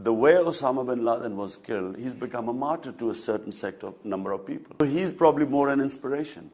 The way Osama bin Laden was killed, he's become a martyr to a certain number of people. So he's probably more an inspiration.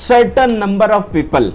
certain number of people.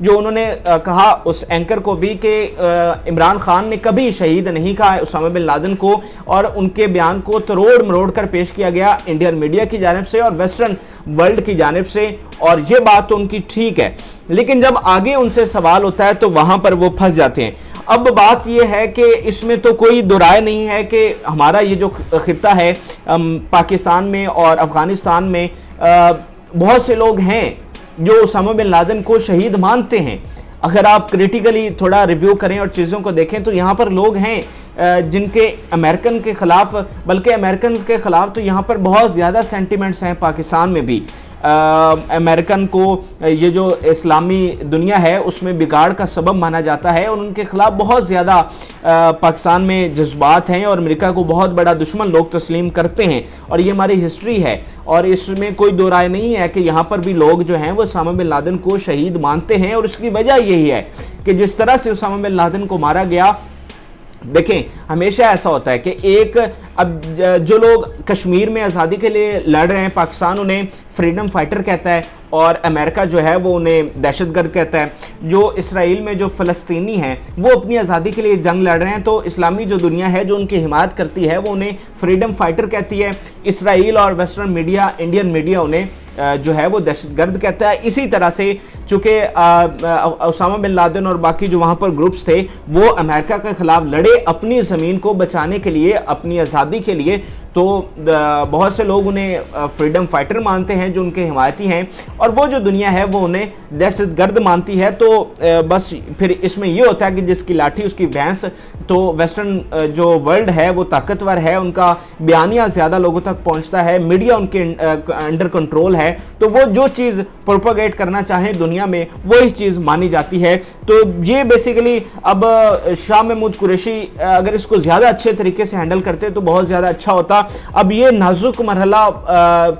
جو انہوں نے کہا اس anchor کو بھی کہ عمران خان نے کبھی شہید نہیں کہا ہے اسامہ بن لادن کو، اور ان کے بیان کو تروڑ مروڑ کر پیش کیا گیا انڈین میڈیا کی جانب سے اور ویسٹرن ورلڈ کی جانب سے، اور یہ بات تو ان کی ٹھیک ہے، لیکن جب آگے ان سے سوال ہوتا ہے تو وہاں پر وہ پھنس جاتے ہیں۔ اب بات یہ ہے کہ اس میں تو کوئی دو رائے نہیں ہے کہ ہمارا یہ جو خطہ ہے پاکستان میں اور افغانستان میں بہت سے لوگ ہیں جو اسامہ بن لادن کو شہید مانتے ہیں۔ اگر آپ کریٹیکلی تھوڑا ریویو کریں اور چیزوں کو دیکھیں تو یہاں پر لوگ ہیں جن کے امریکن کے خلاف، بلکہ امریکنز کے خلاف تو یہاں پر بہت زیادہ سینٹیمنٹس ہیں پاکستان میں بھی۔ امریکن کو یہ جو اسلامی دنیا ہے اس میں بگاڑ کا سبب مانا جاتا ہے، اور ان کے خلاف بہت زیادہ پاکستان میں جذبات ہیں، اور امریکہ کو بہت بڑا دشمن لوگ تسلیم کرتے ہیں، اور یہ ہماری ہسٹری ہے، اور اس میں کوئی دو رائے نہیں ہے کہ یہاں پر بھی لوگ جو ہیں وہ اسامہ بن لادن کو شہید مانتے ہیں، اور اس کی وجہ یہی ہے کہ جس طرح سے اسامہ بن لادن کو مارا گیا، دیکھیں ہمیشہ ایسا ہوتا ہے کہ اب جو لوگ کشمیر میں آزادی کے لیے لڑ رہے ہیں، پاکستان انہیں فریڈم فائٹر کہتا ہے اور امریکہ جو ہے وہ انہیں دہشت گرد کہتا ہے۔ جو اسرائیل میں جو فلسطینی ہیں وہ اپنی آزادی کے لیے جنگ لڑ رہے ہیں، تو اسلامی جو دنیا ہے جو ان کی حمایت کرتی ہے وہ انہیں فریڈم فائٹر کہتی ہے۔ اسرائیل اور ویسٹرن میڈیا، انڈین میڈیا انہیں جو ہے وہ دہشت گرد کہتا ہے۔ اسی طرح سے چونکہ اسامہ بن لادن اور باقی جو وہاں پر گروپس تھے وہ امریکہ کے خلاف لڑے اپنی زمین کو بچانے کے لیے، اپنی آزادی کے لیے، تو بہت سے لوگ انہیں فریڈم فائٹر مانتے ہیں جو ان کے حمایتی ہیں، اور وہ جو دنیا ہے وہ انہیں دہشت گرد مانتی ہے۔ تو بس پھر اس میں یہ ہوتا ہے کہ جس کی لاٹھی اس کی بھینس، تو ویسٹرن جو ورلڈ ہے وہ طاقتور ہے، ان کا بیانیہ زیادہ لوگوں تک پہنچتا ہے، میڈیا ان کے انڈر کنٹرول ہے، تو وہ جو چیز پروپیگیٹ کرنا چاہیں دنیا میں وہی چیز مانی جاتی ہے۔ تو یہ بیسیکلی اب شاہ محمود قریشی اگر اس کو زیادہ اچھے طریقے سے ہینڈل کرتے تو بہت زیادہ اچھا ہوتا۔ اب یہ نازک مرحلہ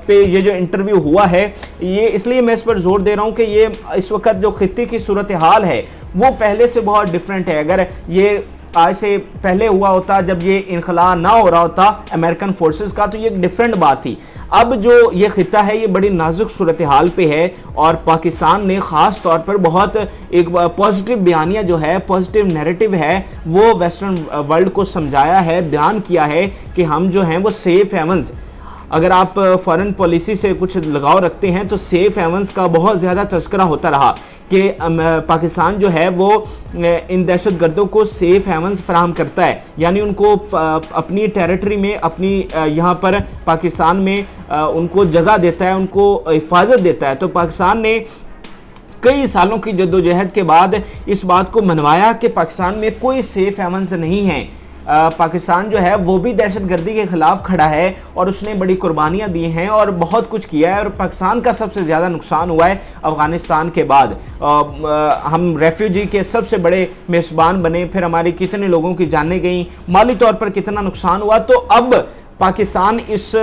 پہ یہ جو انٹرویو ہوا ہے، یہ اس لیے میں اس پر زور دے رہا ہوں کہ یہ اس وقت جو خطے کی صورتحال ہے وہ پہلے سے بہت ڈیفرنٹ ہے۔ اگر یہ آج سے پہلے ہوا ہوتا جب یہ انخلاء نہ ہو رہا ہوتا امریکن فورسز کا، تو یہ ایک ڈیفرنٹ بات تھی۔ اب جو یہ خطہ ہے یہ بڑی نازک صورتحال پہ ہے، اور پاکستان نے خاص طور پر بہت ایک پازیٹیو بیانیہ جو ہے، پازیٹیو نیریٹو ہے، وہ ویسٹرن ورلڈ کو سمجھایا ہے، بیان کیا ہے کہ ہم جو ہیں وہ سیف ہیونز، اگر آپ فارن پالیسی سے کچھ لگاؤ رکھتے ہیں تو سیف ہیونز کا بہت زیادہ تذکرہ ہوتا رہا کہ پاکستان جو ہے وہ ان دہشت گردوں کو سیف ہیونز فراہم کرتا ہے، یعنی ان کو اپنی ٹیریٹری میں، اپنی یہاں پر پاکستان میں ان کو جگہ دیتا ہے، ان کو حفاظت دیتا ہے۔ تو پاکستان نے کئی سالوں کی جدوجہد کے بعد اس بات کو منوایا کہ پاکستان میں کوئی سیف ہیونز نہیں ہیں، پاکستان جو ہے وہ بھی دہشت گردی کے خلاف کھڑا ہے، اور اس نے بڑی قربانیاں دی ہیں اور بہت کچھ کیا ہے، اور پاکستان کا سب سے زیادہ نقصان ہوا ہے افغانستان کے بعد۔ ہم ریفیوجی کے سب سے بڑے میزبان بنے، پھر ہماری کتنے لوگوں کی جانیں گئیں، مالی طور پر کتنا نقصان ہوا۔ تو اب پاکستان اس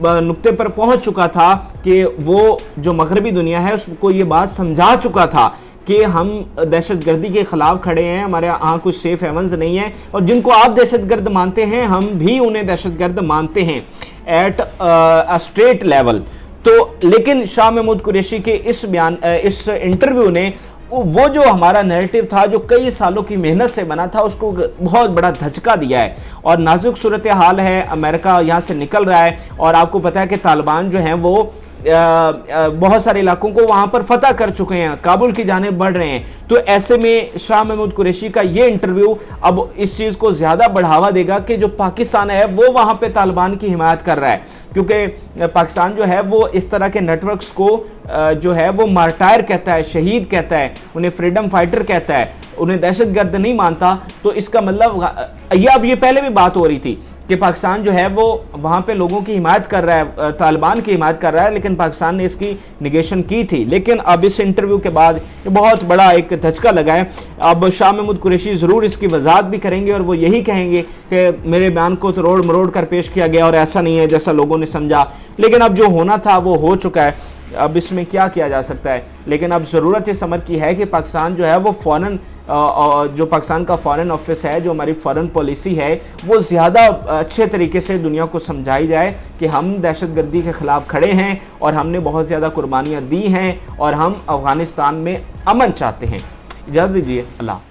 نقطے پر پہنچ چکا تھا کہ وہ جو مغربی دنیا ہے اس کو یہ بات سمجھا چکا تھا کہ ہم دہشت گردی کے خلاف کھڑے ہیں، ہمارے ہاں کچھ سیف ہیونز نہیں ہیں، اور جن کو آپ دہشت گرد مانتے ہیں ہم بھی انہیں دہشت گرد مانتے ہیں ایٹ اسٹیٹ لیول۔ تو لیکن شاہ محمود قریشی کے اس انٹرویو نے وہ جو ہمارا نیریٹو تھا جو کئی سالوں کی محنت سے بنا تھا اس کو بہت بڑا دھچکا دیا ہے، اور نازک صورتحال ہے، امریکہ یہاں سے نکل رہا ہے، اور آپ کو پتا ہے کہ طالبان جو ہیں وہ بہت سارے علاقوں کو وہاں پر فتح کر چکے ہیں، کابل کی جانب بڑھ رہے ہیں۔ تو ایسے میں شاہ محمود قریشی کا یہ انٹرویو اب اس چیز کو زیادہ بڑھاوا دے گا کہ جو پاکستان ہے وہ وہاں پہ طالبان کی حمایت کر رہا ہے، کیونکہ پاکستان جو ہے وہ اس طرح کے نیٹ ورکس کو جو ہے وہ مارٹائر کہتا ہے، شہید کہتا ہے، انہیں فریڈم فائٹر کہتا ہے، انہیں دہشت گرد نہیں مانتا۔ تو اس کا مطلب اب یہ پہلے بھی بات ہو رہی تھی کہ پاکستان جو ہے وہ وہاں پہ لوگوں کی حمایت کر رہا ہے، طالبان کی حمایت کر رہا ہے، لیکن پاکستان نے اس کی نیگیشن کی تھی۔ لیکن اب اس انٹرویو کے بعد یہ بہت بڑا ایک دھچکا لگا ہے۔ اب شاہ محمود قریشی ضرور اس کی وضاحت بھی کریں گے، اور وہ یہی کہیں گے کہ میرے بیان کو تروڑ مروڑ کر پیش کیا گیا اور ایسا نہیں ہے جیسا لوگوں نے سمجھا، لیکن اب جو ہونا تھا وہ ہو چکا ہے، اب اس میں کیا کیا جا سکتا ہے۔ لیکن اب ضرورت اس امر کی ہے کہ پاکستان جو ہے وہ فوراً جو پاکستان کا فارن آفس ہے, جو ہماری فارن پالیسی ہے, وہ زیادہ اچھے طریقے سے دنیا کو سمجھائی جائے کہ ہم دہشت گردی کے خلاف کھڑے ہیں اور ہم نے بہت زیادہ قربانیاں دی ہیں اور ہم افغانستان میں امن چاہتے ہیں. اجازت دیجیے, اللہ حافظ.